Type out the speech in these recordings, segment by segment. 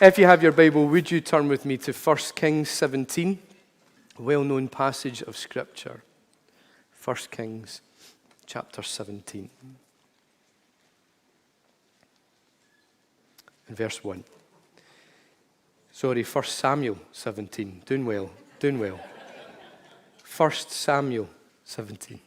If you have your Bible, would you turn with me to 1 Kings 17, a well-known passage of Scripture. 1 Kings chapter 17. And verse 1. Sorry, 1 Samuel 17. Doing well. 1 Samuel 17.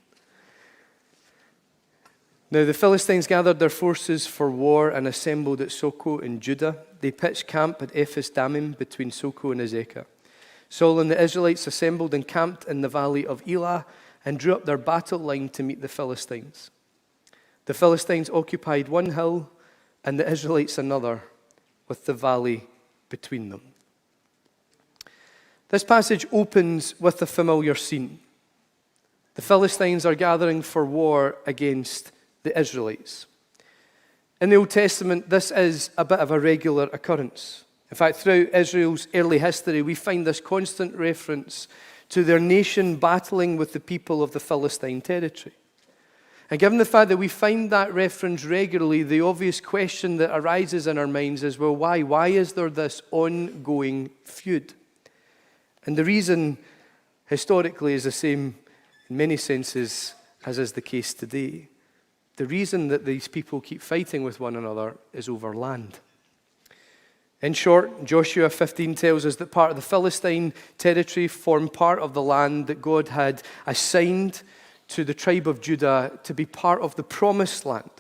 Now the Philistines gathered their forces for war and assembled at Soko in Judah. They pitched camp at Ephes Dammim between Soko and Azekah. Saul and the Israelites assembled and camped in the valley of Elah and drew up their battle line to meet the Philistines. The Philistines occupied one hill and the Israelites another, with the valley between them. This passage opens with a familiar scene. The Philistines are gathering for war against the Israelites. In the Old Testament, this is a bit of a regular occurrence. In fact, throughout Israel's early history, we find this constant reference to their nation battling with the people of the Philistine territory. And given the fact that we find that reference regularly, the obvious question that arises in our minds is, well, why? Why is there this ongoing feud? And the reason, historically, is the same in many senses as is the case today. The reason that these people keep fighting with one another is over land. In short, Joshua 15 tells us that part of the Philistine territory formed part of the land that God had assigned to the tribe of Judah to be part of the promised land.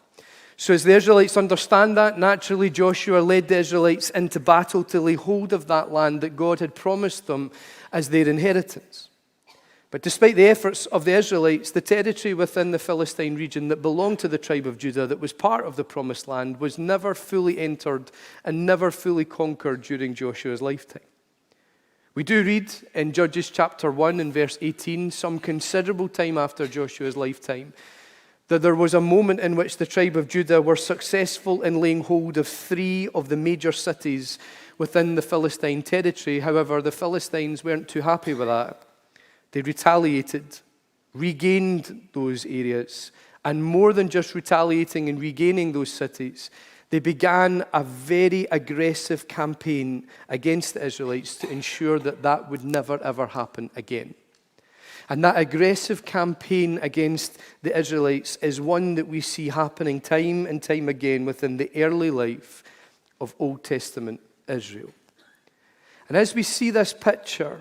So as the Israelites understand that, naturally Joshua led the Israelites into battle to lay hold of that land that God had promised them as their inheritance. But despite the efforts of the Israelites, the territory within the Philistine region that belonged to the tribe of Judah, that was part of the promised land, was never fully entered and never fully conquered during Joshua's lifetime. We do read in Judges chapter 1 and verse 18, some considerable time after Joshua's lifetime, that there was a moment in which the tribe of Judah were successful in laying hold of 3 of the major cities within the Philistine territory. However, the Philistines weren't too happy with that. They retaliated, regained those areas, and more than just retaliating and regaining those cities, they began a very aggressive campaign against the Israelites to ensure that that would never ever happen again. And that aggressive campaign against the Israelites is one that we see happening time and time again within the early life of Old Testament Israel. And as we see this picture,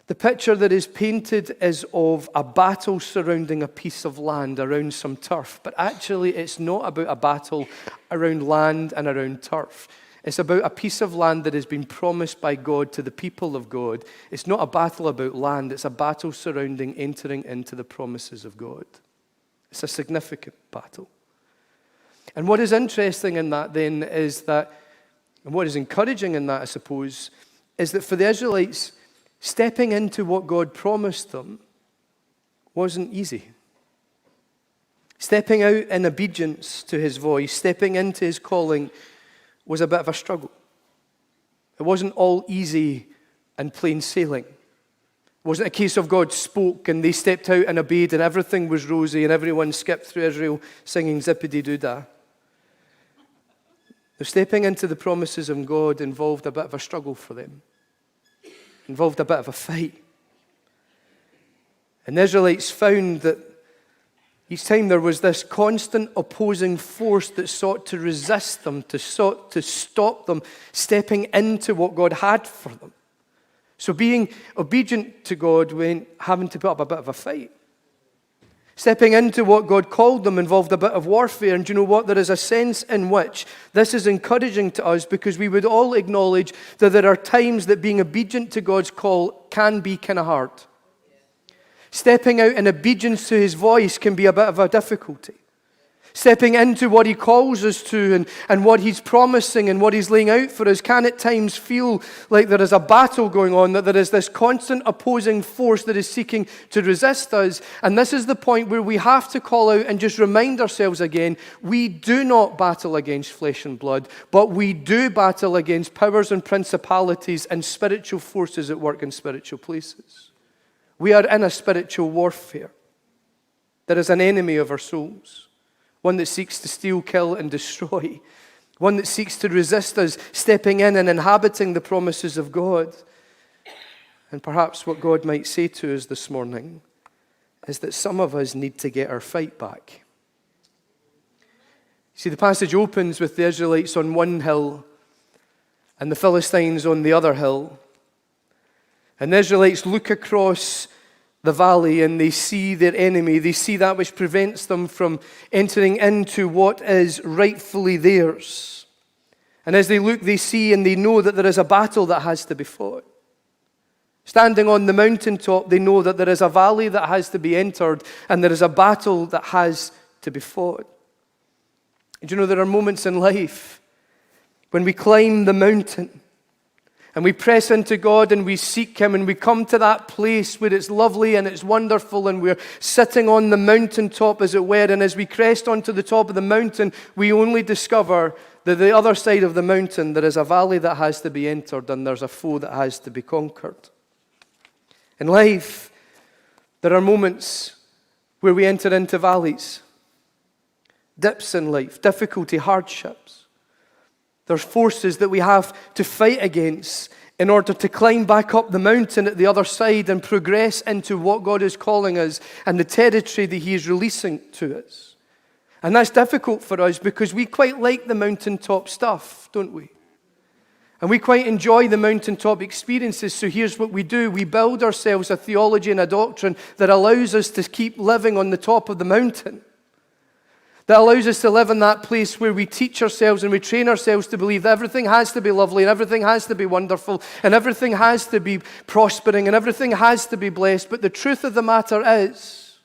the picture that is painted is of a battle surrounding a piece of land around some turf. But actually, it's not about a battle around land and around turf. It's about a piece of land that has been promised by God to the people of God. It's not a battle about land. It's a battle surrounding entering into the promises of God. It's a significant battle. And what is interesting in that then is that, and what is encouraging in that, I suppose, is that for the Israelites, stepping into what God promised them wasn't easy. Stepping out in obedience to his voice, stepping into his calling was a bit of a struggle. It wasn't all easy and plain sailing. It wasn't a case of God spoke and they stepped out and obeyed and everything was rosy and everyone skipped through Israel singing zippity-doo-dah. The stepping into the promises of God involved a bit of a struggle for them. Involved a bit of a fight. And the Israelites found that each time there was this constant opposing force that sought to resist them, sought to stop them stepping into what God had for them. So being obedient to God meant having to put up a bit of a fight. Stepping into what God called them involved a bit of warfare. And do you know what? There is a sense in which this is encouraging to us because we would all acknowledge that there are times that being obedient to God's call can be kind of hard. Stepping out in obedience to his voice can be a bit of a difficulty. Stepping into what he calls us to and what he's promising and what he's laying out for us can at times feel like there is a battle going on, that there is this constant opposing force that is seeking to resist us. And this is the point where we have to call out and just remind ourselves again, we do not battle against flesh and blood, but we do battle against powers and principalities and spiritual forces at work in spiritual places. We are in a spiritual warfare. There is an enemy of our souls. One that seeks to steal, kill, and destroy. one that seeks to resist us stepping in and inhabiting the promises of God. And perhaps what God might say to us this morning is that some of us need to get our fight back. See, the passage opens with the Israelites on one hill and the Philistines on the other hill. And the Israelites look across the valley and they see their enemy. They see that which prevents them from entering into what is rightfully theirs. And as they look, they see and they know that there is a battle that has to be fought. Standing on the mountaintop, they know that there is a valley that has to be entered and there is a battle that has to be fought. And you know, there are moments in life when we climb the mountain and we press into God and we seek Him and we come to that place where it's lovely and it's wonderful and we're sitting on the mountaintop, as it were, and as we crest onto the top of the mountain, we only discover that the other side of the mountain there is a valley that has to be entered and there's a foe that has to be conquered. In life, there are moments where we enter into valleys, dips in life, difficulty, hardships. There's forces that we have to fight against in order to climb back up the mountain at the other side and progress into what God is calling us and the territory that He is releasing to us. And that's difficult for us because we quite like the mountaintop stuff, don't we? And we quite enjoy the mountaintop experiences, so here's what we do. We build ourselves a theology and a doctrine that allows us to keep living on the top of the mountain. That allows us to live in that place where we teach ourselves and we train ourselves to believe that everything has to be lovely and everything has to be wonderful and everything has to be prospering and everything has to be blessed. But the truth of the matter is,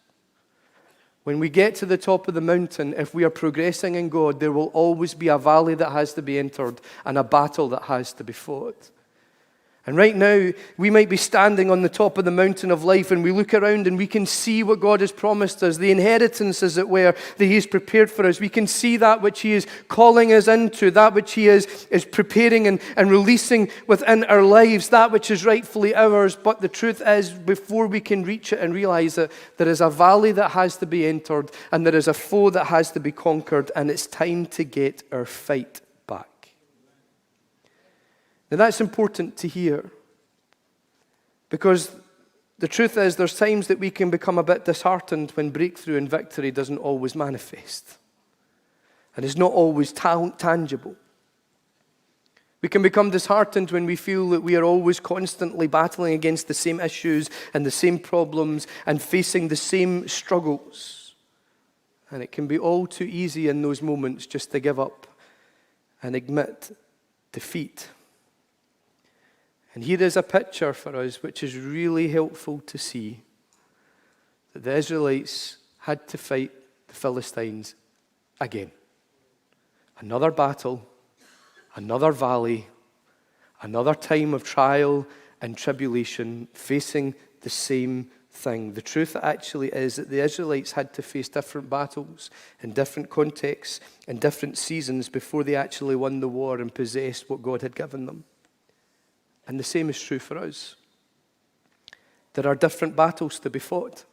when we get to the top of the mountain, if we are progressing in God, there will always be a valley that has to be entered and a battle that has to be fought. And right now, we might be standing on the top of the mountain of life and we look around and we can see what God has promised us, the inheritance, as it were, that He has prepared for us. We can see that which He is calling us into, that which He is preparing and releasing within our lives, that which is rightfully ours. But the truth is, before we can reach it and realize it, there is a valley that has to be entered and there is a foe that has to be conquered, and it's time to get our fight back. Now that's important to hear, because the truth is there's times that we can become a bit disheartened when breakthrough and victory doesn't always manifest and is not always tangible. We can become disheartened when we feel that we are always constantly battling against the same issues and the same problems and facing the same struggles. And it can be all too easy in those moments just to give up and admit defeat. And here is a picture for us which is really helpful to see that the Israelites had to fight the Philistines again. Another battle, another valley, another time of trial and tribulation, facing the same thing. The truth actually is that the Israelites had to face different battles in different contexts and different seasons before they actually won the war and possessed what God had given them. And the same is true for us. There are different battles to be fought.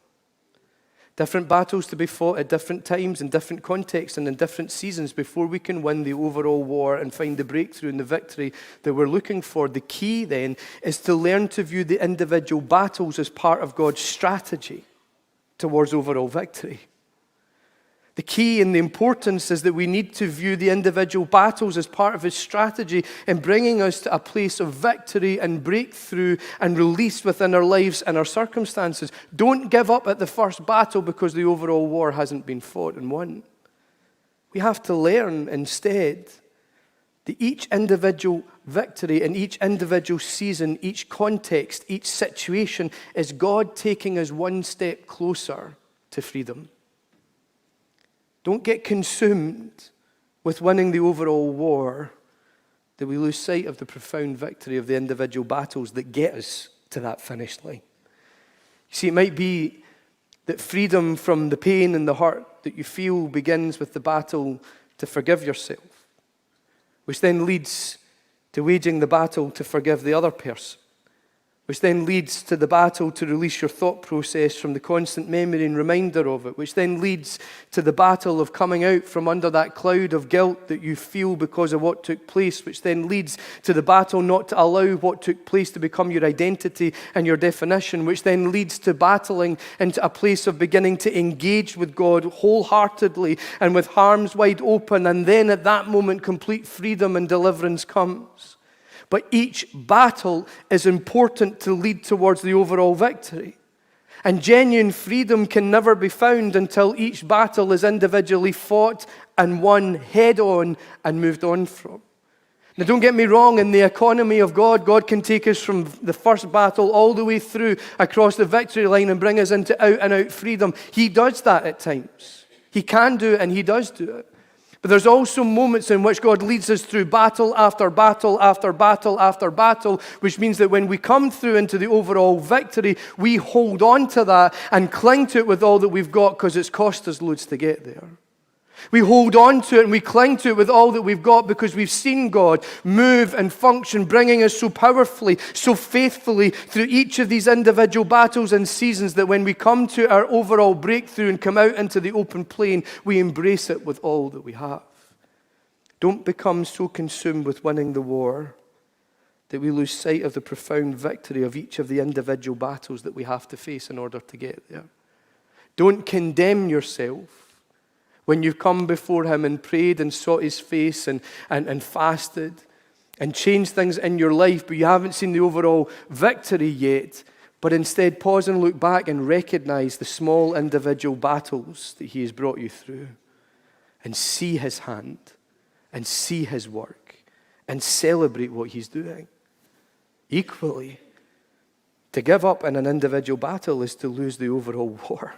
Different battles to be fought at different times, in different contexts, and in different seasons before we can win the overall war and find the breakthrough and the victory that we're looking for. The key then is to learn to view the individual battles as part of God's strategy towards overall victory. The key and the importance is that we need to view the individual battles as part of His strategy in bringing us to a place of victory and breakthrough and release within our lives and our circumstances. Don't give up at the first battle because the overall war hasn't been fought and won. We have to learn instead that each individual victory in each individual season, each context, each situation is God taking us one step closer to freedom. Don't get consumed with winning the overall war that we lose sight of the profound victory of the individual battles that get us to that finish line. You see, it might be that freedom from the pain and the hurt that you feel begins with the battle to forgive yourself, which then leads to waging the battle to forgive the other person, which then leads to the battle to release your thought process from the constant memory and reminder of it, which then leads to the battle of coming out from under that cloud of guilt that you feel because of what took place, which then leads to the battle not to allow what took place to become your identity and your definition, which then leads to battling into a place of beginning to engage with God wholeheartedly and with arms wide open, and then at that moment complete freedom and deliverance comes. But each battle is important to lead towards the overall victory. And genuine freedom can never be found until each battle is individually fought and won head on and moved on from. Now, don't get me wrong, in the economy of God, God can take us from the first battle all the way through across the victory line and bring us into out-and-out freedom. He does that at times. He can do it, and He does do it. But there's also moments in which God leads us through battle after battle after battle after battle, which means that when we come through into the overall victory, we hold on to that and cling to it with all that we've got because it's cost us loads to get there. We hold on to it and we cling to it with all that we've got because we've seen God move and function, bringing us so powerfully, so faithfully through each of these individual battles and seasons that when we come to our overall breakthrough and come out into the open plain, we embrace it with all that we have. Don't become so consumed with winning the war that we lose sight of the profound victory of each of the individual battles that we have to face in order to get there. Don't condemn yourself when you've come before Him and prayed and sought His face and fasted and changed things in your life, but you haven't seen the overall victory yet, but instead pause and look back and recognize the small individual battles that He has brought you through and see His hand and see His work and celebrate what He's doing. Equally, to give up in an individual battle is to lose the overall war.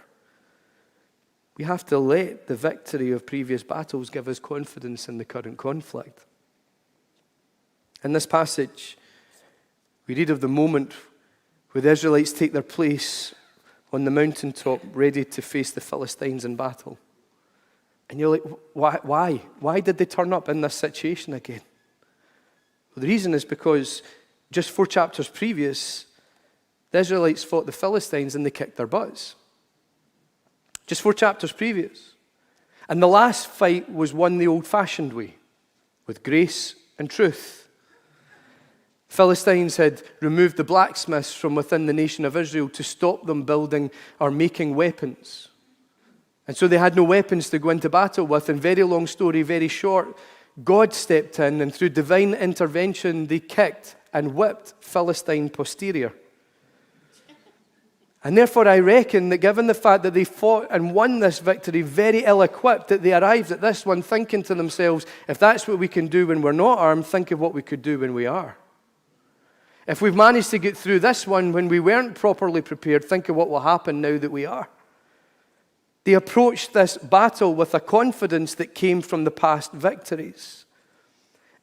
We have to let the victory of previous battles give us confidence in the current conflict. In this passage, we read of the moment where the Israelites take their place on the mountaintop, ready to face the Philistines in battle. And you're like, why? Why did they turn up in this situation again? Well, the reason is because just 4 chapters previous, the Israelites fought the Philistines and they kicked their butts. Just 4 chapters previous. And the last fight was won the old-fashioned way, with grace and truth. Philistines had removed the blacksmiths from within the nation of Israel to stop them building or making weapons. And so they had no weapons to go into battle with. And very long story, very short, God stepped in and through divine intervention, they kicked and whipped Philistine posterior. And therefore I reckon that given the fact that they fought and won this victory very ill-equipped, that they arrived at this one thinking to themselves, if that's what we can do when we're not armed, think of what we could do when we are. If we've managed to get through this one when we weren't properly prepared, think of what will happen now that we are. They approached this battle with a confidence that came from the past victories.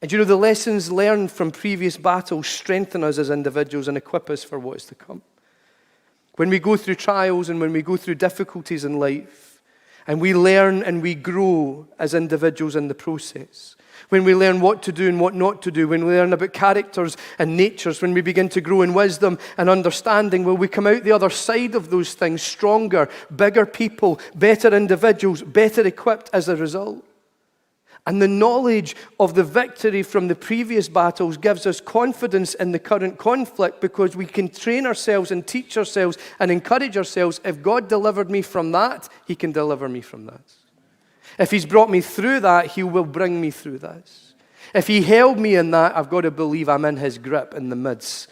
And you know, the lessons learned from previous battles strengthen us as individuals and equip us for what is to come. When we go through trials and when we go through difficulties in life, and we learn and we grow as individuals in the process, when we learn what to do and what not to do, when we learn about characters and natures, when we begin to grow in wisdom and understanding, will we come out the other side of those things stronger, bigger people, better individuals, better equipped as a result. And the knowledge of the victory from the previous battles gives us confidence in the current conflict because we can train ourselves and teach ourselves and encourage ourselves. If God delivered me from that, He can deliver me from this. If He's brought me through that, He will bring me through this. If He held me in that, I've got to believe I'm in His grip in the midst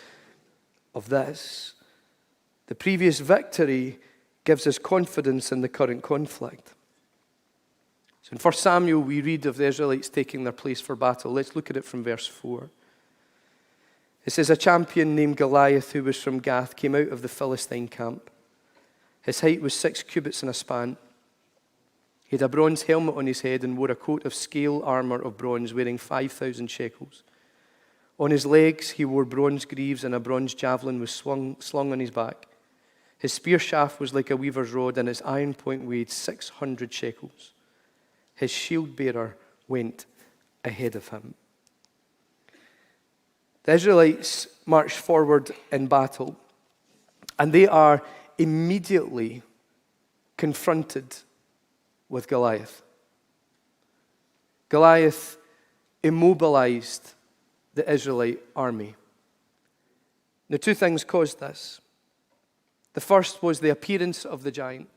of this. The previous victory gives us confidence in the current conflict. So in 1 Samuel, we read of the Israelites taking their place for battle. Let's look at it from verse 4. It says, a champion named Goliath, who was from Gath, came out of the Philistine camp. His height was 6 cubits and a span. He had a bronze helmet on his head and wore a coat of scale armor of bronze, weighing 5,000 shekels. On his legs he wore bronze greaves, and a bronze javelin was slung on his back. His spear shaft was like a weaver's rod, and its iron point weighed 600 shekels. His shield bearer went ahead of him. The Israelites march forward in battle, and they are immediately confronted with Goliath. Goliath immobilized the Israelite army. Now, two things caused this. The first was the appearance of the giant,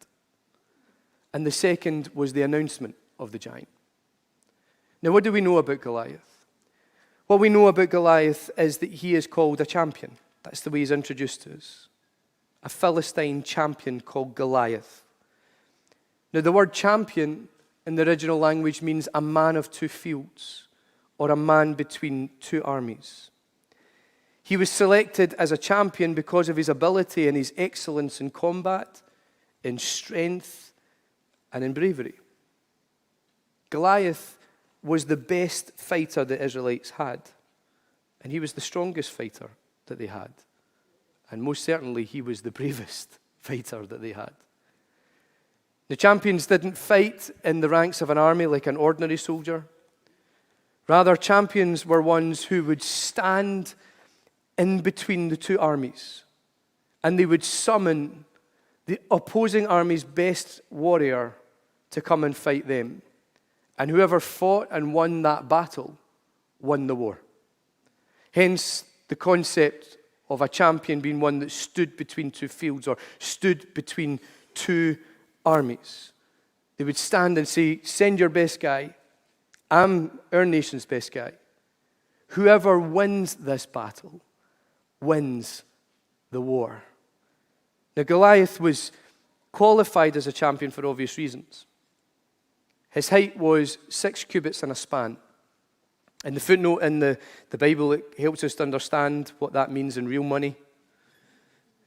and the second was the announcement of the giant. Now, what do we know about Goliath? What we know about Goliath is that he is called a champion. That's the way he's introduced to us. A Philistine champion called Goliath. Now, the word champion in the original language means a man of two fields, or a man between two armies. He was selected as a champion because of his ability and his excellence in combat, in strength, and in bravery. Goliath was the best fighter the Israelites had, and he was the strongest fighter that they had. And most certainly, he was the bravest fighter that they had. The champions didn't fight in the ranks of an army like an ordinary soldier. Rather, champions were ones who would stand in between the two armies, and they would summon the opposing army's best warrior to come and fight them. And whoever fought and won that battle won the war. Hence, the concept of a champion being one that stood between two fields or stood between two armies. They would stand and say, send your best guy. I'm our nation's best guy. Whoever wins this battle wins the war. Now, Goliath was qualified as a champion for obvious reasons. His height was 6 cubits and a span. And the footnote in the Bible, it helps us to understand what that means in real money.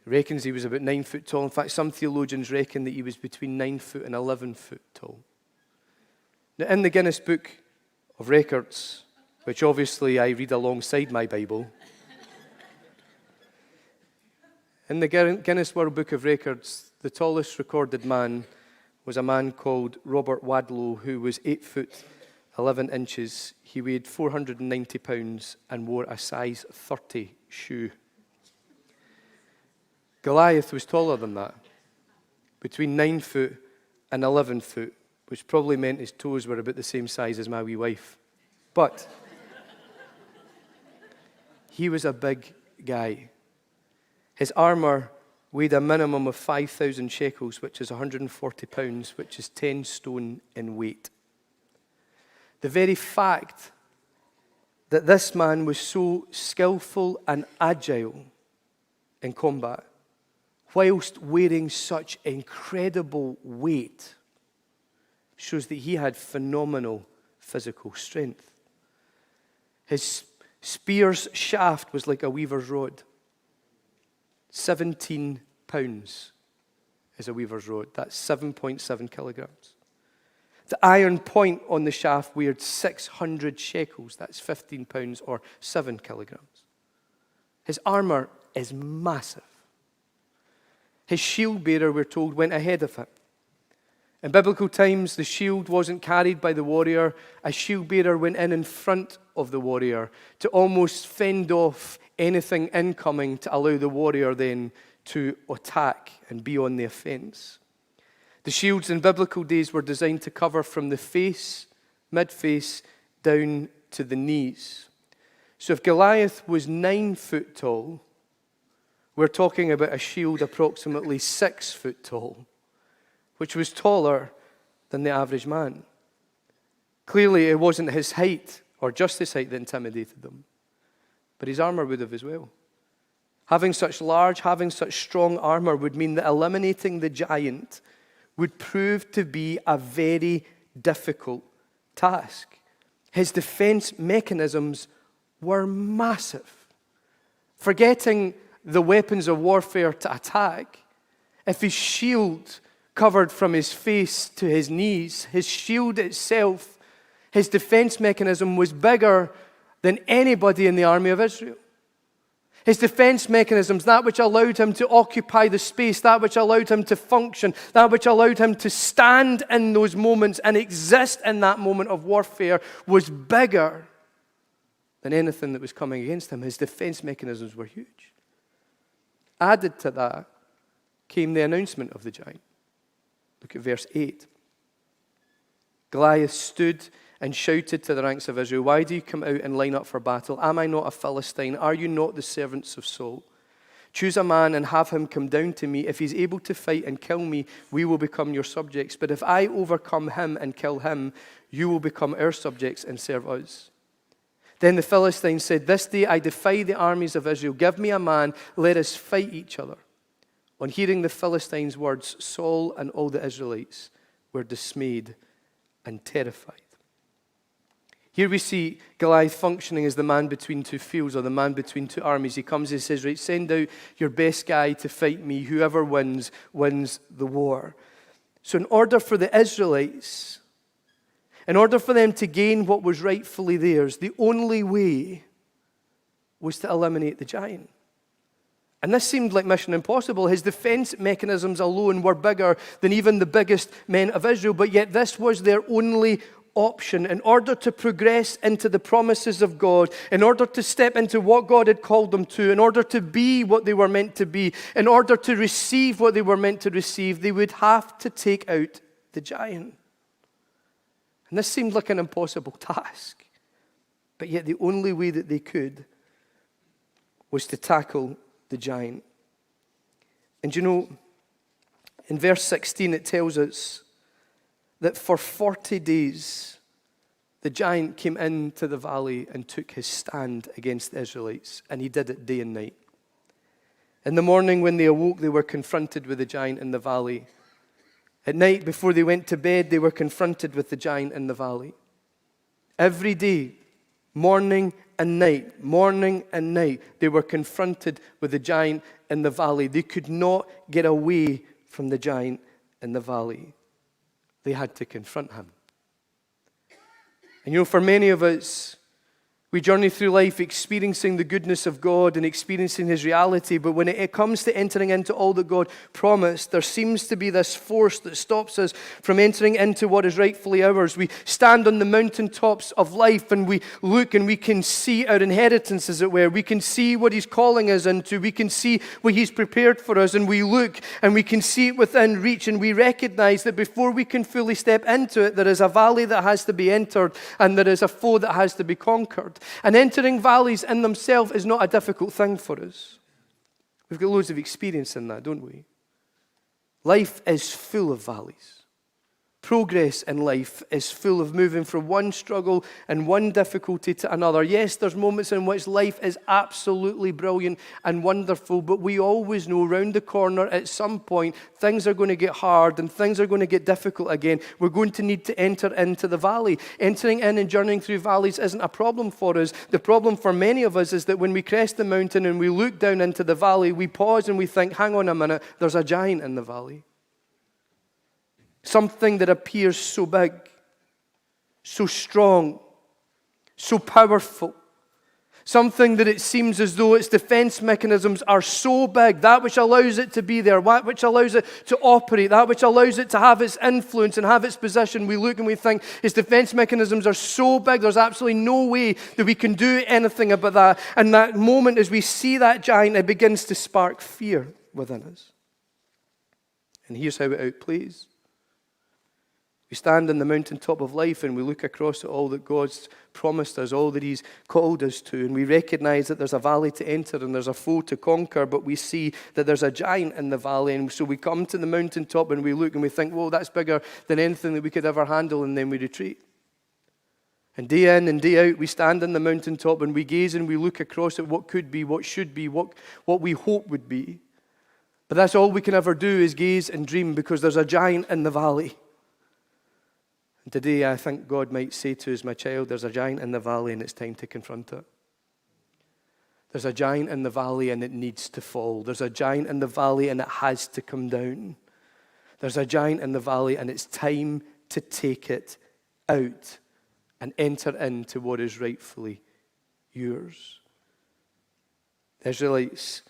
It reckons he was about 9 foot tall. In fact, some theologians reckon that he was between 9 foot and 11 foot tall. Now, in the Guinness Book of Records, which obviously I read alongside my Bible, in the Guinness World Book of Records, the tallest recorded man was a man called Robert Wadlow, who was 8 foot 11 inches. He weighed 490 pounds and wore a size 30 shoe. Goliath was taller than that, between 9 foot and 11 foot, which probably meant his toes were about the same size as my wee wife. But he was a big guy. His armor weighed a minimum of 5,000 shekels, which is 140 pounds, which is 10 stone in weight. The very fact that this man was so skillful and agile in combat, whilst wearing such incredible weight, shows that he had phenomenal physical strength. His spear's shaft was like a weaver's rod. 17 pounds is a weaver's rod. That's 7.7 kilograms. The iron point on the shaft weighed 600 shekels. That's 15 pounds or 7 kilograms. His armor is massive. His shield bearer, we're told, went ahead of him. In biblical times, the shield wasn't carried by the warrior. A shield bearer went in front of the warrior to almost fend off anything incoming to allow the warrior then to attack and be on the offense. The shields in biblical days were designed to cover from the face, mid-face, down to the knees. So if Goliath was 9 foot tall, we're talking about a shield approximately 6 foot tall, which was taller than the average man. Clearly, it wasn't his height or just his height that intimidated them, but his armor would have as well. Having such strong armor would mean that eliminating the giant would prove to be a very difficult task. His defense mechanisms were massive. Forgetting the weapons of warfare to attack, if his shield covered from his face to his knees, his shield itself, his defense mechanism was bigger than anybody in the army of Israel. His defense mechanisms, that which allowed him to occupy the space, that which allowed him to function, that which allowed him to stand in those moments and exist in that moment of warfare, was bigger than anything that was coming against him. His defense mechanisms were huge. Added to that came the announcement of the giant. Look at verse 8. Goliath stood and shouted to the ranks of Israel, "Why do you come out and line up for battle? Am I not a Philistine? Are you not the servants of Saul? Choose a man and have him come down to me. If he's able to fight and kill me, we will become your subjects. But if I overcome him and kill him, you will become our subjects and serve us." Then the Philistines said, "This day I defy the armies of Israel. Give me a man, let us fight each other." On hearing the Philistines' words, Saul and all the Israelites were dismayed and terrified. Here we see Goliath functioning as the man between two fields, or the man between two armies. He comes and says, "Right, send out your best guy to fight me. Whoever wins, wins the war." So in order for the Israelites, in order for them to gain what was rightfully theirs, the only way was to eliminate the giant. And this seemed like mission impossible. His defense mechanisms alone were bigger than even the biggest men of Israel, but yet this was their only option. In order to progress into the promises of God, in order to step into what God had called them to, in order to be what they were meant to be, in order to receive what they were meant to receive, they would have to take out the giant. And this seemed like an impossible task. But yet the only way that they could was to tackle the giant. And you know, in verse 16 it tells us that for 40 days the giant came into the valley and took his stand against the Israelites, and he did it day and night. In the morning when they awoke, they were confronted with the giant in the valley. At night, before they went to bed, they were confronted with the giant in the valley. Every day, morning and night, they were confronted with the giant in the valley. They could not get away from the giant in the valley. They had to confront him. And you know, for many of us, we journey through life experiencing the goodness of God and experiencing His reality, but when it comes to entering into all that God promised, there seems to be this force that stops us from entering into what is rightfully ours. We stand on the mountaintops of life and we look and we can see our inheritance, as it were. We can see what He's calling us into. We can see what He's prepared for us, and we look and we can see it within reach, and we recognize that before we can fully step into it, there is a valley that has to be entered and there is a foe that has to be conquered. And entering valleys in themselves is not a difficult thing for us. We've got loads of experience in that, don't we? Life is full of valleys. Progress in life is full of moving from one struggle and one difficulty to another. Yes, there's moments in which life is absolutely brilliant and wonderful, but we always know round the corner at some point things are going to get hard and things are going to get difficult again. We're going to need to enter into the valley. Entering in and journeying through valleys isn't a problem for us. The problem for many of us is that when we crest the mountain and we look down into the valley, we pause and we think, hang on a minute, there's a giant in the valley. Something that appears so big, so strong, so powerful. Something that it seems as though its defense mechanisms are so big, that which allows it to be there, that which allows it to operate, that which allows it to have its influence and have its position. We look and we think its defense mechanisms are so big, there's absolutely no way that we can do anything about that. And that moment, as we see that giant, it begins to spark fear within us. And here's how it outplays. We stand on the mountaintop of life and we look across at all that God's promised us, all that He's called us to, and we recognize that there's a valley to enter and there's a foe to conquer, but we see that there's a giant in the valley, and so we come to the mountaintop and we look and we think, whoa, that's bigger than anything that we could ever handle, and then we retreat. And day in and day out, we stand on the mountaintop and we gaze and we look across at what could be, what should be, what we hope would be. But that's all we can ever do is gaze and dream, because there's a giant in the valley. And today I think God might say to us, my child, there's a giant in the valley and it's time to confront it. There's a giant in the valley and it needs to fall. There's a giant in the valley and it has to come down. There's a giant in the valley and it's time to take it out and enter into what is rightfully yours. The Israelites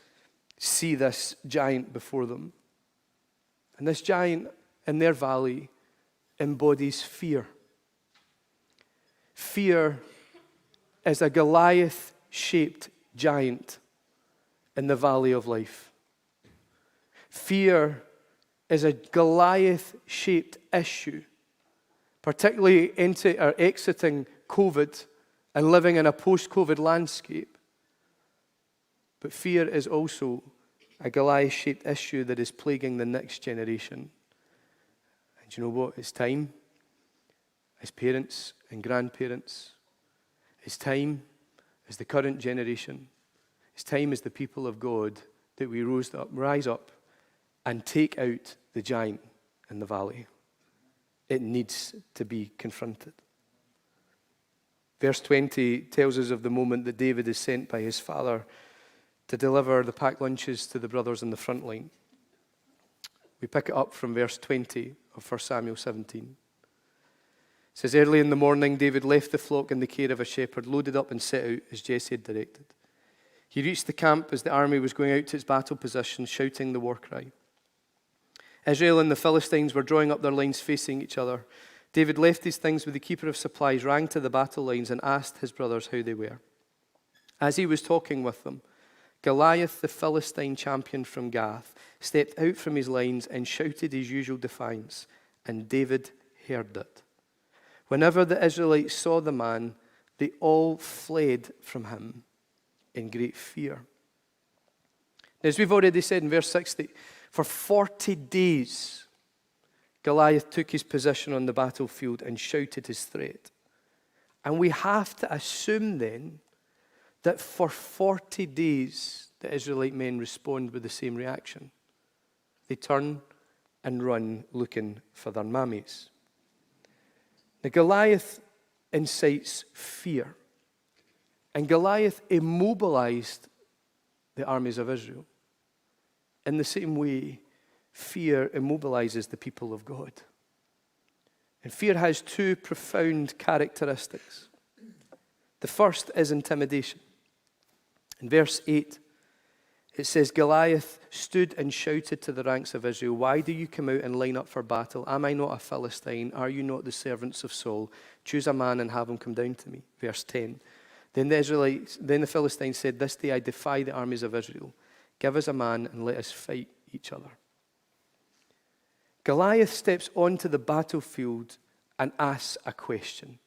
see this giant before them. And this giant in their valley embodies fear. Fear is a Goliath-shaped giant in the valley of life. Fear is a Goliath-shaped issue, particularly exiting COVID and living in a post-COVID landscape. But fear is also a Goliath-shaped issue that is plaguing the next generation. And you know what? It's time, as parents and grandparents, it's time as the current generation, it's time as the people of God that we rise up and take out the giant in the valley. It needs to be confronted. Verse 20 tells us of the moment that David is sent by his father to deliver the packed lunches to the brothers in the front line. We pick it up from verse 20 of 1 Samuel 17. It says, early in the morning, David left the flock in the care of a shepherd, loaded up and set out as Jesse had directed. He reached the camp as the army was going out to its battle position, shouting the war cry. Israel and the Philistines were drawing up their lines facing each other. David left these things with the keeper of supplies, ran to the battle lines and asked his brothers how they were. As he was talking with them, Goliath, the Philistine champion from Gath, stepped out from his lines and shouted his usual defiance, and David heard it. Whenever the Israelites saw the man, they all fled from him in great fear. Now, as we've already said in verse 60, for 40 days, Goliath took his position on the battlefield and shouted his threat. And we have to assume then that for 40 days, the Israelite men respond with the same reaction. They turn and run looking for their mammies. Now, Goliath incites fear. And Goliath immobilized the armies of Israel. In the same way, fear immobilizes the people of God. And fear has two profound characteristics. The first is intimidation. In verse 8, it says, Goliath stood and shouted to the ranks of Israel, why do you come out and line up for battle? Am I not a Philistine? Are you not the servants of Saul? Choose a man and have him come down to me. Verse 10. Then the Philistines said, this day I defy the armies of Israel. Give us a man and let us fight each other. Goliath steps onto the battlefield and asks a question.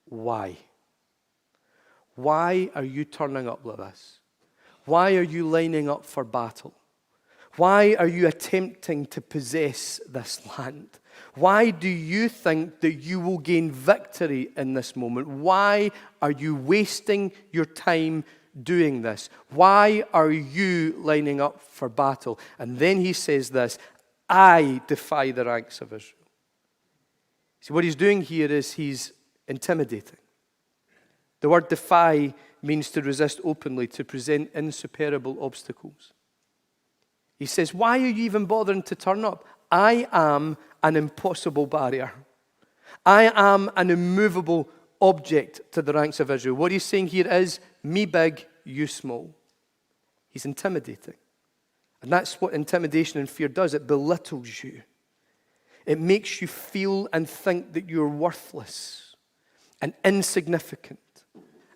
Why? Why are you turning up like this? Why are you lining up for battle? Why are you attempting to possess this land? Why do you think that you will gain victory in this moment? Why are you wasting your time doing this? Why are you lining up for battle? And then he says this, I defy the ranks of Israel. See, what he's doing here is he's intimidating. The word defy means to resist openly, to present insuperable obstacles. He says, why are you even bothering to turn up? I am an impossible barrier. I am an immovable object to the ranks of Israel. What he's saying here is, me big, you small. He's intimidating. And that's what intimidation and fear does. It belittles you. It makes you feel and think that you're worthless and insignificant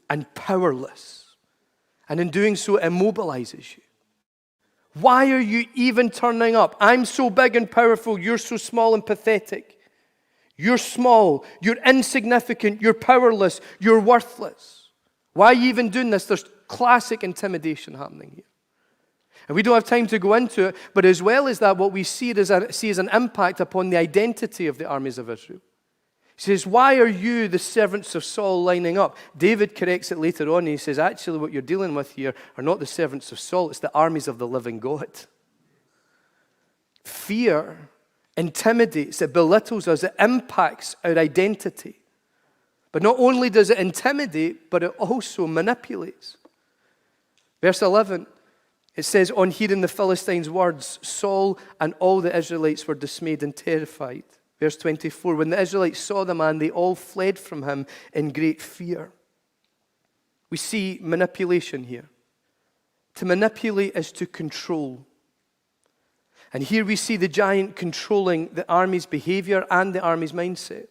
and powerless. And in doing so, it immobilizes you. Why are you even turning up? I'm so big and powerful, you're so small and pathetic. You're small, you're insignificant, you're powerless, you're worthless. Why are you even doing this? There's classic intimidation happening here. And we don't have time to go into it, but as well as that, what we see as an impact upon the identity of the armies of Israel. He says, why are you, the servants of Saul, lining up? David corrects it later on. He says, actually, what you're dealing with here are not the servants of Saul, it's the armies of the living God. Fear intimidates, it belittles us, it impacts our identity. But not only does it intimidate, but it also manipulates. Verse 11, it says, on hearing the Philistines' words, Saul and all the Israelites were dismayed and terrified. Verse 24, when the Israelites saw the man, they all fled from him in great fear. We see manipulation here. To manipulate is to control. And here we see the giant controlling the army's behavior and the army's mindset.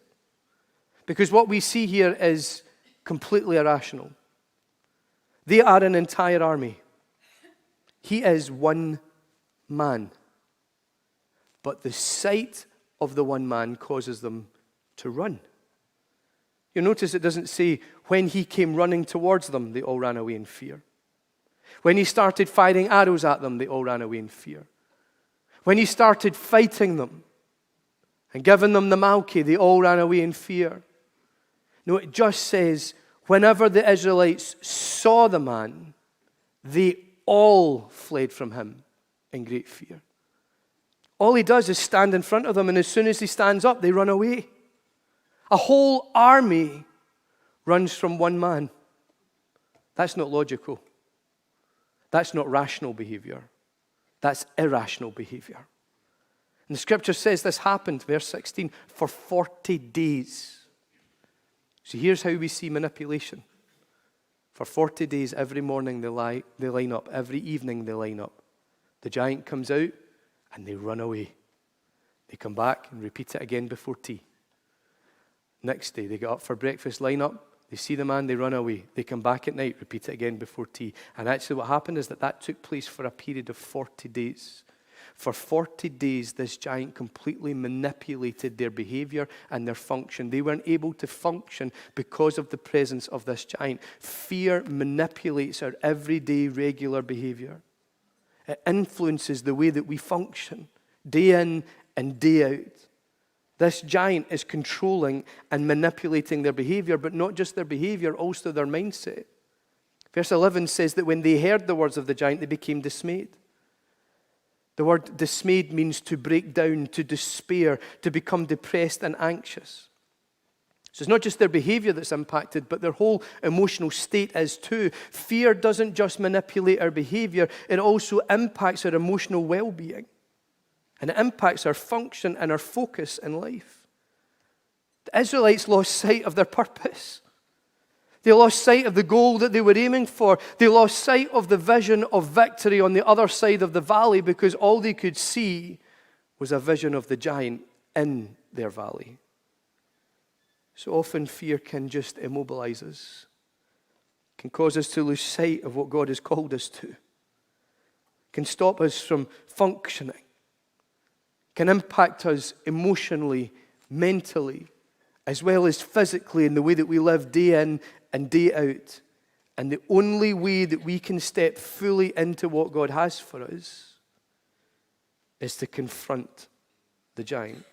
Because what we see here is completely irrational. They are an entire army. He is one man. But the sight of the one man causes them to run. You'll notice it doesn't say, when he came running towards them, they all ran away in fear. When he started firing arrows at them, they all ran away in fear. When he started fighting them and giving them the Malki, they all ran away in fear. No, it just says, whenever the Israelites saw the man, they all fled from him in great fear. All he does is stand in front of them, and as soon as he stands up, they run away. A whole army runs from one man. That's not logical. That's not rational behavior. That's irrational behavior. And the scripture says this happened, verse 16, for 40 days. So here's how we see manipulation. For 40 days, every morning they line up. Every evening they line up. The giant comes out and they run away. They come back and repeat it again before tea. Next day, they get up for breakfast, line up. They see the man, they run away. They come back at night, repeat it again before tea. And actually what happened is that took place for a period of 40 days. For 40 days, this giant completely manipulated their behavior and their function. They weren't able to function because of the presence of this giant. Fear manipulates our everyday, regular behavior. It influences the way that we function, day in and day out. This giant is controlling and manipulating their behavior, but not just their behavior, also their mindset. Verse 11 says that when they heard the words of the giant, they became dismayed. The word dismayed means to break down, to despair, to become depressed and anxious. So it's not just their behavior that's impacted, but their whole emotional state is too. Fear doesn't just manipulate our behavior, it also impacts our emotional well-being. And it impacts our function and our focus in life. The Israelites lost sight of their purpose. They lost sight of the goal that they were aiming for. They lost sight of the vision of victory on the other side of the valley because all they could see was a vision of the giant in their valley. So often fear can just immobilize us, can cause us to lose sight of what God has called us to, can stop us from functioning, can impact us emotionally, mentally, as well as physically in the way that we live day in and day out. And the only way that we can step fully into what God has for us is to confront the giant.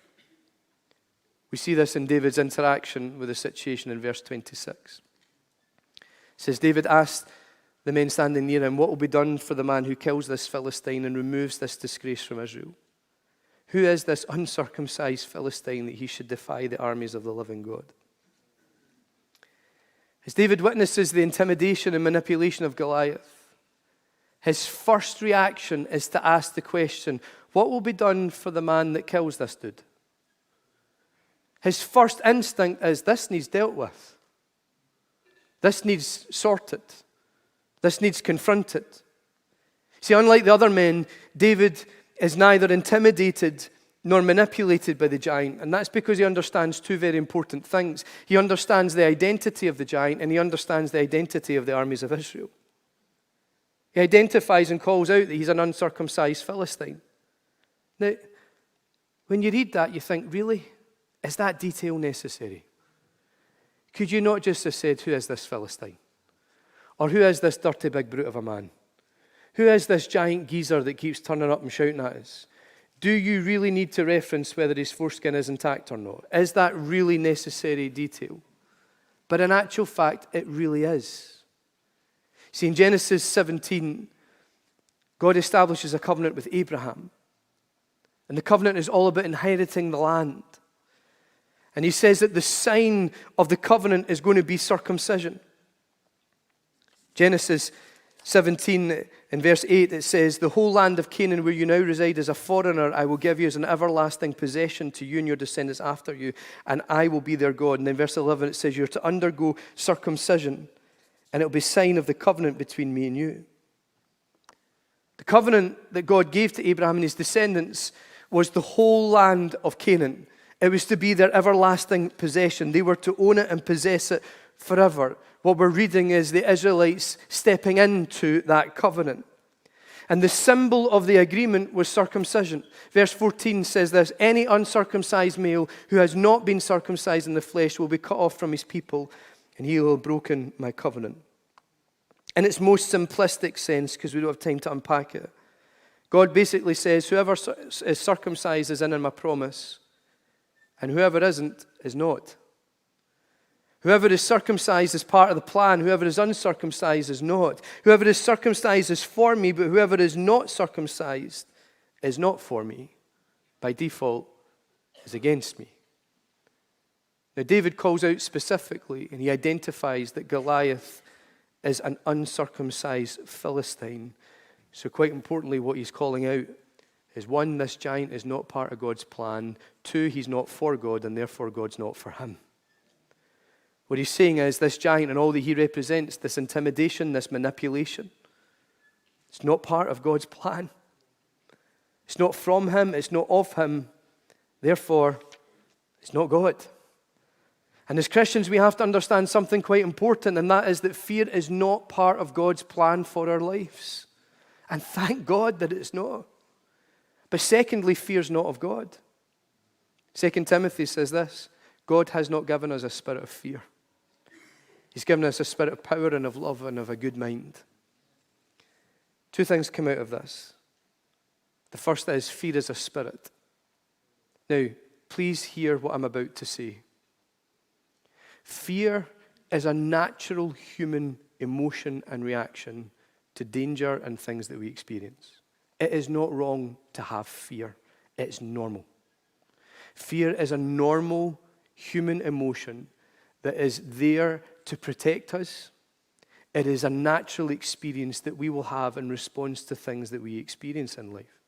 We see this in David's interaction with the situation in verse 26. It says, David asked the men standing near him, what will be done for the man who kills this Philistine and removes this disgrace from Israel? Who is this uncircumcised Philistine that he should defy the armies of the living God? As David witnesses the intimidation and manipulation of Goliath, his first reaction is to ask the question, what will be done for the man that kills this dude? His first instinct is, this needs dealt with. This needs sorted. This needs confronted. See, unlike the other men, David is neither intimidated nor manipulated by the giant. And that's because he understands two very important things. He understands the identity of the giant, and he understands the identity of the armies of Israel. He identifies and calls out that he's an uncircumcised Philistine. Now, when you read that, you think, really? Is that detail necessary? Could you not just have said, who is this Philistine? Or who is this dirty big brute of a man? Who is this giant geezer that keeps turning up and shouting at us? Do you really need to reference whether his foreskin is intact or not? Is that really necessary detail? But in actual fact, it really is. See, in Genesis 17, God establishes a covenant with Abraham. And the covenant is all about inheriting the land. And he says that the sign of the covenant is going to be circumcision. Genesis 17, in verse 8, it says, the whole land of Canaan where you now reside as a foreigner, I will give you as an everlasting possession to you and your descendants after you, and I will be their God. And then verse 11, it says, you're to undergo circumcision, and it will be a sign of the covenant between me and you. The covenant that God gave to Abraham and his descendants was the whole land of Canaan. It was to be their everlasting possession. They were to own it and possess it forever. What we're reading is the Israelites stepping into that covenant. And the symbol of the agreement was circumcision. Verse 14 says this, any uncircumcised male who has not been circumcised in the flesh will be cut off from his people, and he will have broken my covenant. In its most simplistic sense, because we don't have time to unpack it, God basically says, whoever is circumcised is in my promise, and whoever isn't is not. Whoever is circumcised is part of the plan. Whoever is uncircumcised is not. Whoever is circumcised is for me, but whoever is not circumcised is not for me. By default, is against me. Now, David calls out specifically, and he identifies that Goliath is an uncircumcised Philistine. So quite importantly, what he's calling out is, one, this giant is not part of God's plan. Two, he's not for God, and therefore God's not for him. What he's saying is this giant and all that he represents, this intimidation, this manipulation, it's not part of God's plan. It's not from him, it's not of him. Therefore, it's not God. And as Christians, we have to understand something quite important, and that is that fear is not part of God's plan for our lives. And thank God that it's not. But secondly, fear is not of God. 2 Timothy says this, God has not given us a spirit of fear. He's given us a spirit of power and of love and of a good mind. Two things come out of this. The first is fear is a spirit. Now, please hear what I'm about to say. Fear is a natural human emotion and reaction to danger and things that we experience. It is not wrong to have fear. It's normal. Fear is a normal human emotion that is there to protect us. It is a natural experience that we will have in response to things that we experience in life.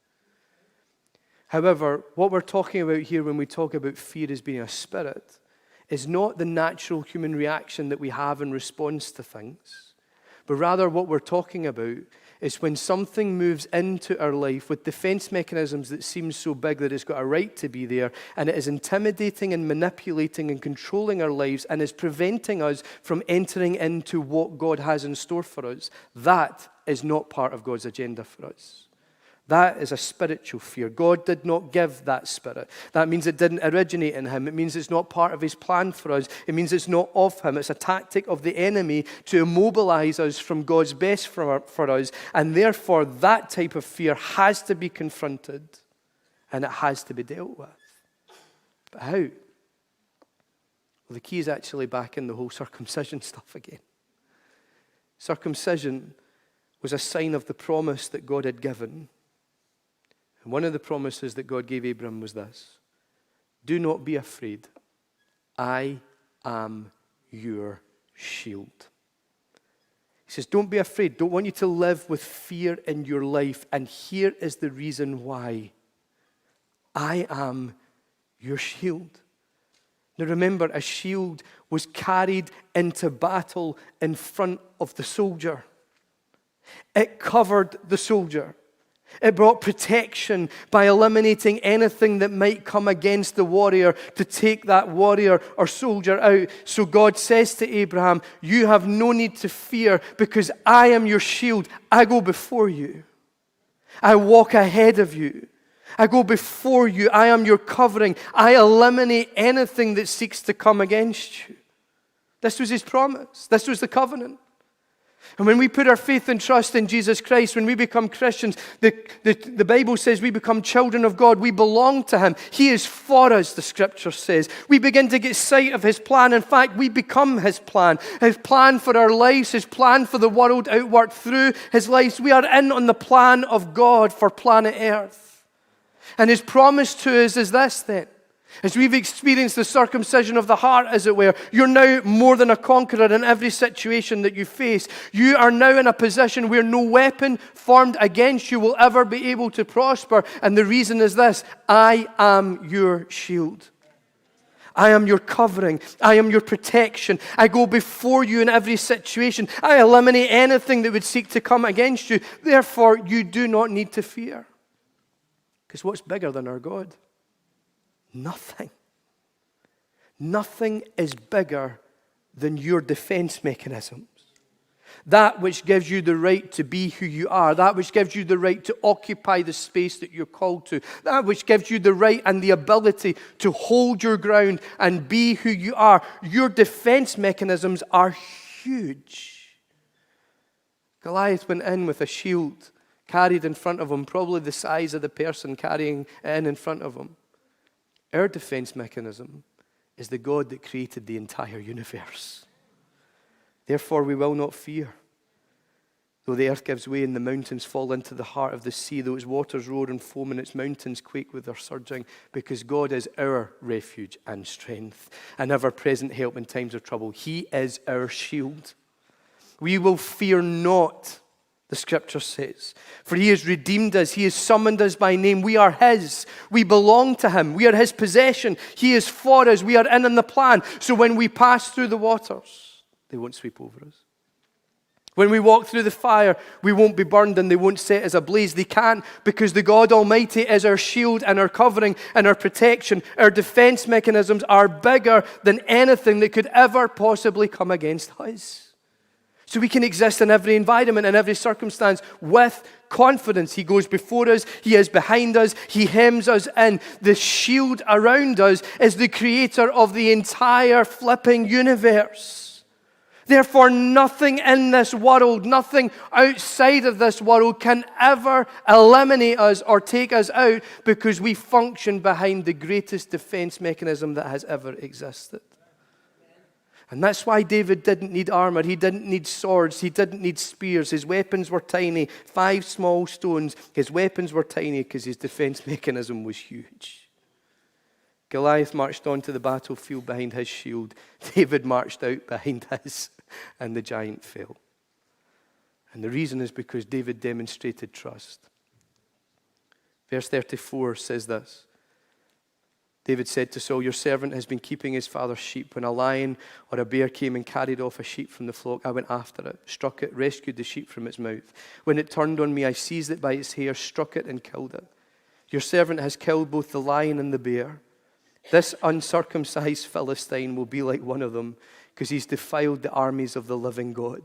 However, what we're talking about here when we talk about fear as being a spirit is not the natural human reaction that we have in response to things, but rather what we're talking about is when something moves into our life with defense mechanisms that seem so big that it's got a right to be there, and it is intimidating and manipulating and controlling our lives and is preventing us from entering into what God has in store for us. That is not part of God's agenda for us. That is a spiritual fear. God did not give that spirit. That means it didn't originate in him. It means it's not part of his plan for us. It means it's not of him. It's a tactic of the enemy to immobilize us from God's best for us. And therefore, that type of fear has to be confronted and it has to be dealt with. But how? Well, the key is actually back in the whole circumcision stuff again. Circumcision was a sign of the promise that God had given. And one of the promises that God gave Abram was this: do not be afraid. I am your shield. He says, don't be afraid. Don't want you to live with fear in your life. And here is the reason why. I am your shield. Now remember, a shield was carried into battle in front of the soldier. It covered the soldier. It brought protection by eliminating anything that might come against the warrior to take that warrior or soldier out. So God says to Abraham, you have no need to fear because I am your shield. I go before you. I walk ahead of you. I go before you. I am your covering. I eliminate anything that seeks to come against you. This was his promise. This was the covenant. And when we put our faith and trust in Jesus Christ, when we become Christians, the Bible says we become children of God. We belong to him. He is for us, the scripture says. We begin to get sight of his plan. In fact, we become his plan. His plan for our lives, his plan for the world outworked through his lives. We are in on the plan of God for planet Earth. And his promise to us is this then. As we've experienced the circumcision of the heart, as it were, you're now more than a conqueror in every situation that you face. You are now in a position where no weapon formed against you will ever be able to prosper. And the reason is this: I am your shield. I am your covering. I am your protection. I go before you in every situation. I eliminate anything that would seek to come against you. Therefore, you do not need to fear. Because what's bigger than our God? Nothing. Nothing is bigger than your defense mechanisms. That which gives you the right to be who you are. That which gives you the right to occupy the space that you're called to. That which gives you the right and the ability to hold your ground and be who you are. Your defense mechanisms are huge. Goliath went in with a shield carried in front of him, probably the size of the person carrying it in front of him. Our defense mechanism is the God that created the entire universe. Therefore, we will not fear. Though the earth gives way and the mountains fall into the heart of the sea, though its waters roar and foam and its mountains quake with their surging, because God is our refuge and strength, and ever-present help in times of trouble. He is our shield. We will fear not, the scripture says, for he has redeemed us. He has summoned us by name. We are his. We belong to him. We are his possession. He is for us. We are in the plan. So when we pass through the waters, they won't sweep over us. When we walk through the fire, we won't be burned and they won't set us ablaze. They can't, because the God Almighty is our shield and our covering and our protection. Our defense mechanisms are bigger than anything that could ever possibly come against us. So we can exist in every environment and every circumstance with confidence. He goes before us. He is behind us. He hems us in. The shield around us is the creator of the entire flipping universe. Therefore, nothing in this world, nothing outside of this world can ever eliminate us or take us out, because we function behind the greatest defense mechanism that has ever existed. And that's why David didn't need armor. He didn't need swords. He didn't need spears. His weapons were tiny. 5 small stones. His weapons were tiny because his defense mechanism was huge. Goliath marched onto the battlefield behind his shield. David marched out behind his, and the giant fell. And the reason is because David demonstrated trust. Verse 34 says this. David said to Saul, your servant has been keeping his father's sheep. When a lion or a bear came and carried off a sheep from the flock, I went after it, struck it, rescued the sheep from its mouth. When it turned on me, I seized it by its hair, struck it, and killed it. Your servant has killed both the lion and the bear. This uncircumcised Philistine will be like one of them, because he's defiled the armies of the living God.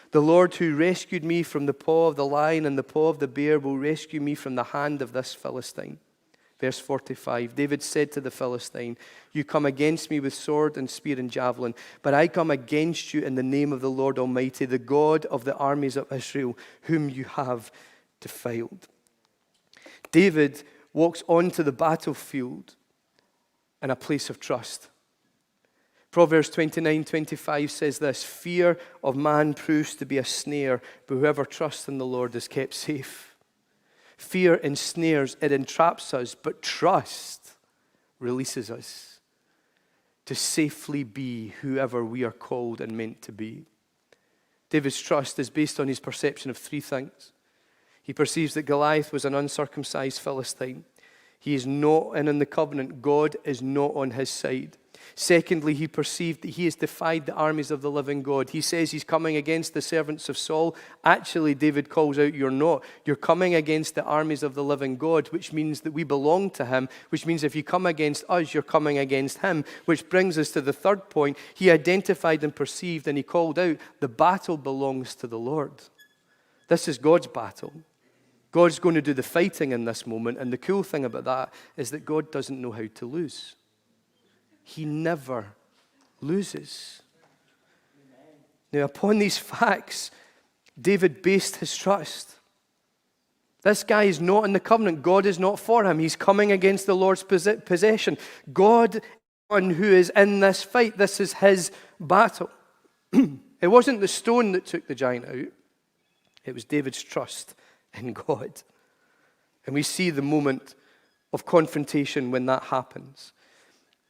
The Lord who rescued me from the paw of the lion and the paw of the bear will rescue me from the hand of this Philistine. Verse 45, David said to the Philistine, you come against me with sword and spear and javelin, but I come against you in the name of the Lord Almighty, the God of the armies of Israel, whom you have defiled. David walks onto the battlefield in a place of trust. Proverbs 29:25 says this, fear of man proves to be a snare, but whoever trusts in the Lord is kept safe. Fear ensnares, it entraps us, but trust releases us to safely be whoever we are called and meant to be. David's trust is based on his perception of 3 things. He perceives that Goliath was an uncircumcised Philistine. He is not in the covenant. God is not on his side. Secondly, he perceived that he has defied the armies of the living God. He says he's coming against the servants of Saul. Actually, David calls out, you're not. You're coming against the armies of the living God, which means that we belong to him, which means if you come against us, you're coming against him, which brings us to the third point. He identified and perceived, and he called out, the battle belongs to the Lord. This is God's battle. God's going to do the fighting in this moment, and the cool thing about that is that God doesn't know how to lose. He never loses. Now, upon these facts, David based his trust. This guy is not in the covenant. God is not for him. He's coming against the Lord's possession. God is the one who is in this fight. This is his battle. It wasn't the stone that took the giant out. It was David's trust in God. And we see the moment of confrontation when that happens.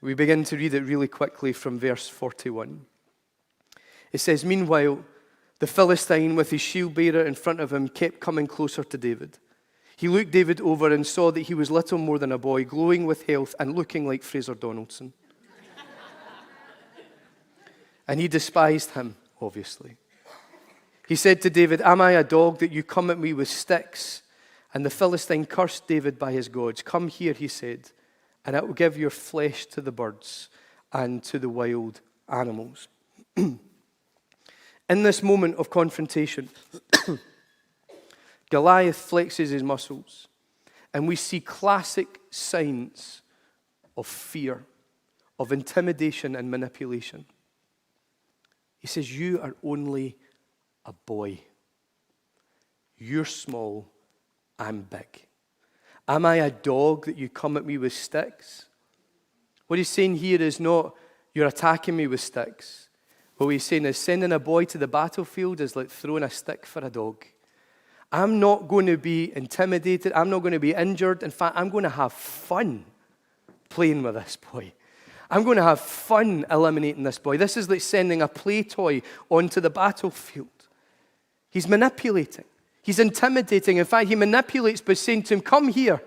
We begin to read it really quickly from verse 41. It says, meanwhile, the Philistine with his shield bearer in front of him kept coming closer to David. He looked David over and saw that he was little more than a boy, glowing with health and looking like Fraser Donaldson. And he despised him, obviously. He said to David, am I a dog that you come at me with sticks? And the Philistine cursed David by his gods. Come here, he said, and I will give your flesh to the birds and to the wild animals. In this moment of confrontation, Goliath flexes his muscles, and we see classic signs of fear, of intimidation and manipulation. He says, you are only a boy. You're small, I'm big. Am I a dog that you come at me with sticks? What he's saying here is not, you're attacking me with sticks. What he's saying is sending a boy to the battlefield is like throwing a stick for a dog. I'm not going to be intimidated. I'm not going to be injured. In fact, I'm going to have fun playing with this boy. I'm going to have fun eliminating this boy. This is like sending a play toy onto the battlefield. He's manipulating. He's intimidating. In fact, he manipulates by saying to him, come here.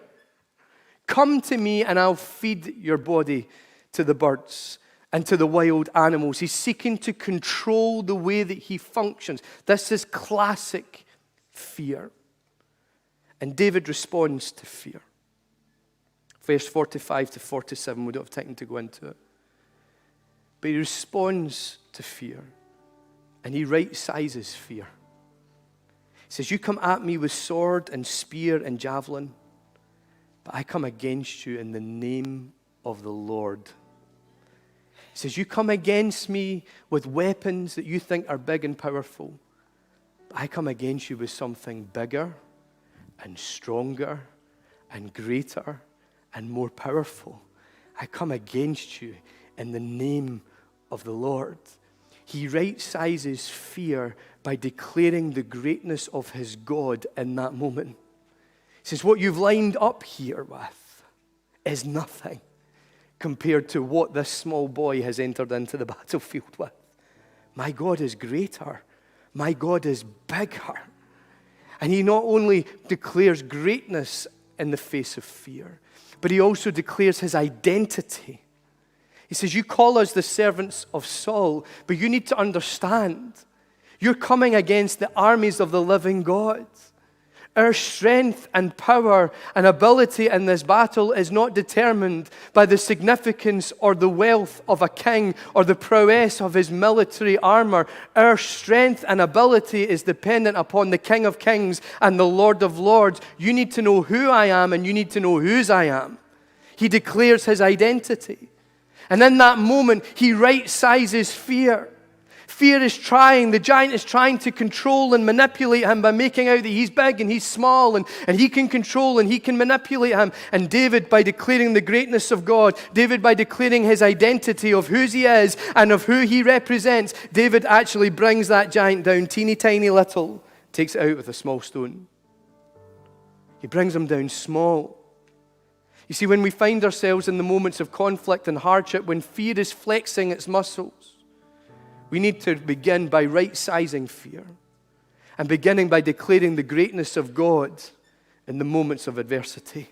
Come to me and I'll feed your body to the birds and to the wild animals. He's seeking to control the way that he functions. This is classic fear. And David responds to fear. Verse 45 to 47, we don't have time to go into it. But he responds to fear. And he right-sizes fear. He says, you come at me with sword and spear and javelin, but I come against you in the name of the Lord. He says, you come against me with weapons that you think are big and powerful, but I come against you with something bigger and stronger and greater and more powerful. I come against you in the name of the Lord. He right-sizes fear by declaring the greatness of his God in that moment. He says, what you've lined up here with is nothing compared to what this small boy has entered into the battlefield with. My God is greater. My God is bigger. And he not only declares greatness in the face of fear, but he also declares his identity. He says, you call us the servants of Saul, but you need to understand, you're coming against the armies of the living God. Our strength and power and ability in this battle is not determined by the significance or the wealth of a king or the prowess of his military armor. Our strength and ability is dependent upon the King of Kings and the Lord of Lords. You need to know who I am and you need to know whose I am. He declares his identity. And in that moment, he right-sizes fear. Fear is the giant is trying to control and manipulate him by making out that he's big and he's small and he can control and he can manipulate him. And David, by declaring the greatness of God, David, by declaring his identity of whose he is and of who he represents, David actually brings that giant down teeny tiny little, takes it out with a small stone. He brings him down small. You see, when we find ourselves in the moments of conflict and hardship, when fear is flexing its muscles, we need to begin by right-sizing fear and beginning by declaring the greatness of God in the moments of adversity.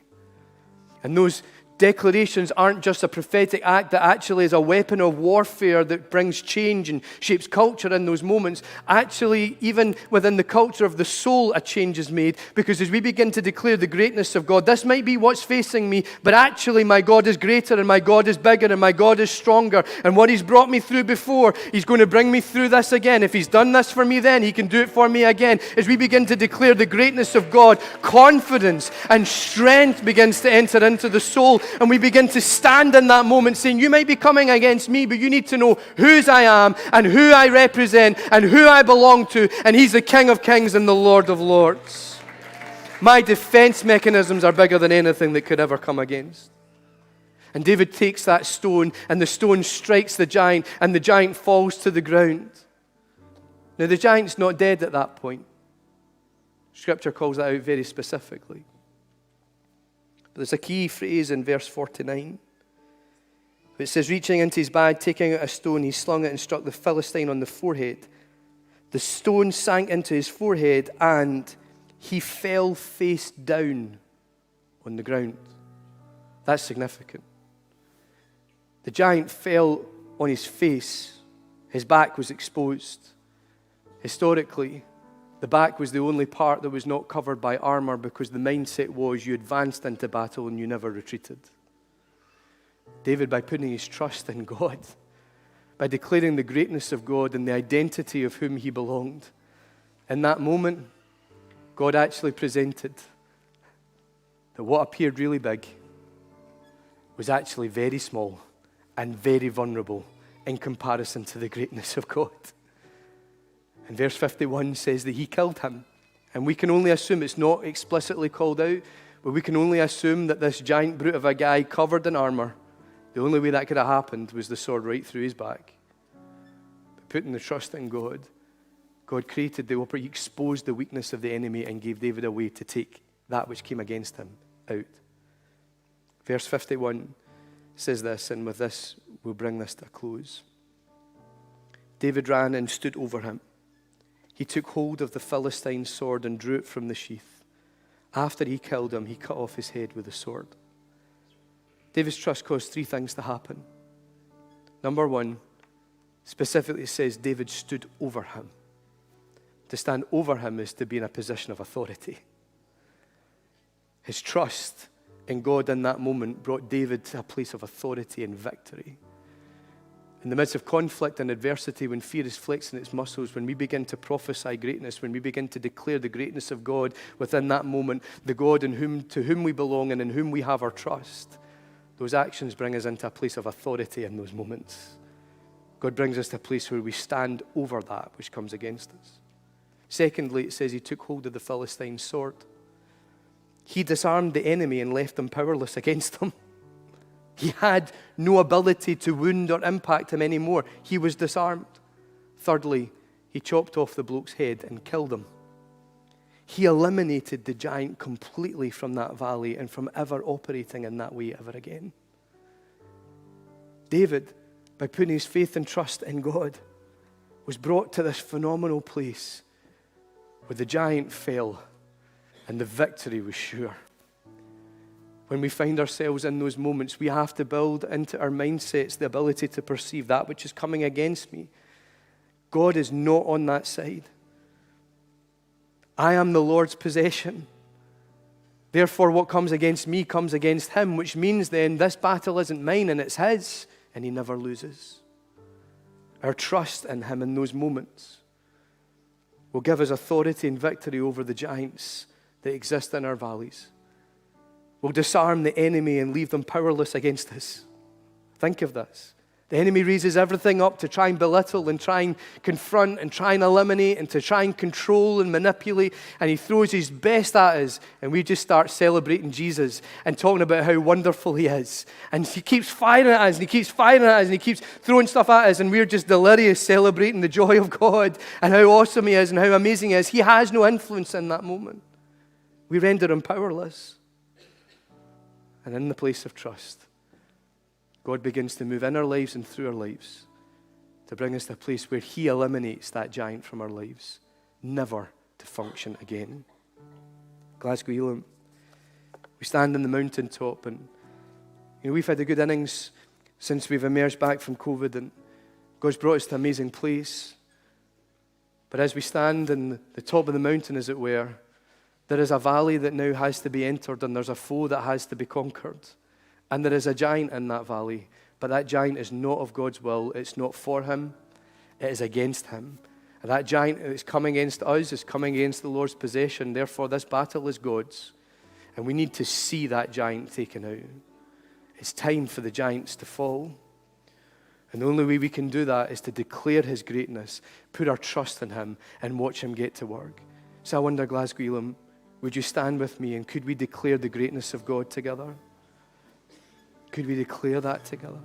And those declarations aren't just a prophetic act that actually is a weapon of warfare that brings change and shapes culture in those moments. Actually, even within the culture of the soul, a change is made, because as we begin to declare the greatness of God, this might be what's facing me, but actually my God is greater and my God is bigger and my God is stronger. And what he's brought me through before, he's going to bring me through this again. If he's done this for me then, he can do it for me again. As we begin to declare the greatness of God, confidence and strength begins to enter into the soul. And we begin to stand in that moment saying, you might be coming against me, but you need to know whose I am and who I represent and who I belong to. And he's the King of Kings and the Lord of Lords. My defense mechanisms are bigger than anything that could ever come against. And David takes that stone and the stone strikes the giant and the giant falls to the ground. Now the giant's not dead at that point. Scripture calls that out very specifically. But there's a key phrase in verse 49. It says, reaching into his bag, taking out a stone, he slung it and struck the Philistine on the forehead. The stone sank into his forehead and he fell face down on the ground. That's significant. The giant fell on his face. His back was exposed. Historically, the back was the only part that was not covered by armor, because the mindset was you advanced into battle and you never retreated. David, by putting his trust in God, by declaring the greatness of God and the identity of whom he belonged. In that moment, God actually presented that what appeared really big was actually very small and very vulnerable in comparison to the greatness of God. And verse 51 says that he killed him. And we can only assume, it's not explicitly called out, but we can only assume that this giant brute of a guy covered in armor, the only way that could have happened was the sword right through his back. But putting the trust in God, God created the opportunity, he exposed the weakness of the enemy and gave David a way to take that which came against him out. Verse 51 says this, and with this we'll bring this to a close. David ran and stood over him. He took hold of the Philistine's sword and drew it from the sheath. After he killed him, he cut off his head with the sword. David's trust caused three things to happen. Number one, specifically it says David stood over him. To stand over him is to be in a position of authority. His trust in God in that moment brought David to a place of authority and victory. In the midst of conflict and adversity, when fear is flexing its muscles, when we begin to prophesy greatness, when we begin to declare the greatness of God within that moment, the God to whom we belong and in whom we have our trust, those actions bring us into a place of authority in those moments. God brings us to a place where we stand over that which comes against us. Secondly, it says he took hold of the Philistine's sword. He disarmed the enemy and left them powerless against him. He had no ability to wound or impact him anymore. He was disarmed. Thirdly, he chopped off the bloke's head and killed him. He eliminated the giant completely from that valley and from ever operating in that way ever again. David, by putting his faith and trust in God, was brought to this phenomenal place where the giant fell and the victory was sure. When we find ourselves in those moments, we have to build into our mindsets the ability to perceive that which is coming against me. God is not on that side. I am the Lord's possession. Therefore, what comes against me comes against him, which means then this battle isn't mine and it's his, and he never loses. Our trust in him in those moments will give us authority and victory over the giants that exist in our valleys. We'll disarm the enemy and leave them powerless against us. Think of this. The enemy raises everything up to try and belittle and try and confront and try and eliminate and to try and control and manipulate. And he throws his best at us and we just start celebrating Jesus and talking about how wonderful he is. And he keeps firing at us and he keeps firing at us and he keeps throwing stuff at us and we're just delirious celebrating the joy of God and how awesome he is and how amazing he is. He has no influence in that moment. We render him powerless. And in the place of trust, God begins to move in our lives and through our lives to bring us to a place where he eliminates that giant from our lives, never to function again. Glasgow Elam, we stand on the mountaintop and we've had a good innings since we've emerged back from COVID and God's brought us to an amazing place. But as we stand on the top of the mountain, as it were, there is a valley that now has to be entered and there's a foe that has to be conquered. And there is a giant in that valley. But that giant is not of God's will. It's not for him. It is against him. And that giant is coming against us, is coming against the Lord's possession. Therefore, this battle is God's. And we need to see that giant taken out. It's time for the giants to fall. And the only way we can do that is to declare his greatness, put our trust in him, and watch him get to work. So I wonder, Glasgow Elam, would you stand with me and could we declare the greatness of God together? Could we declare that together?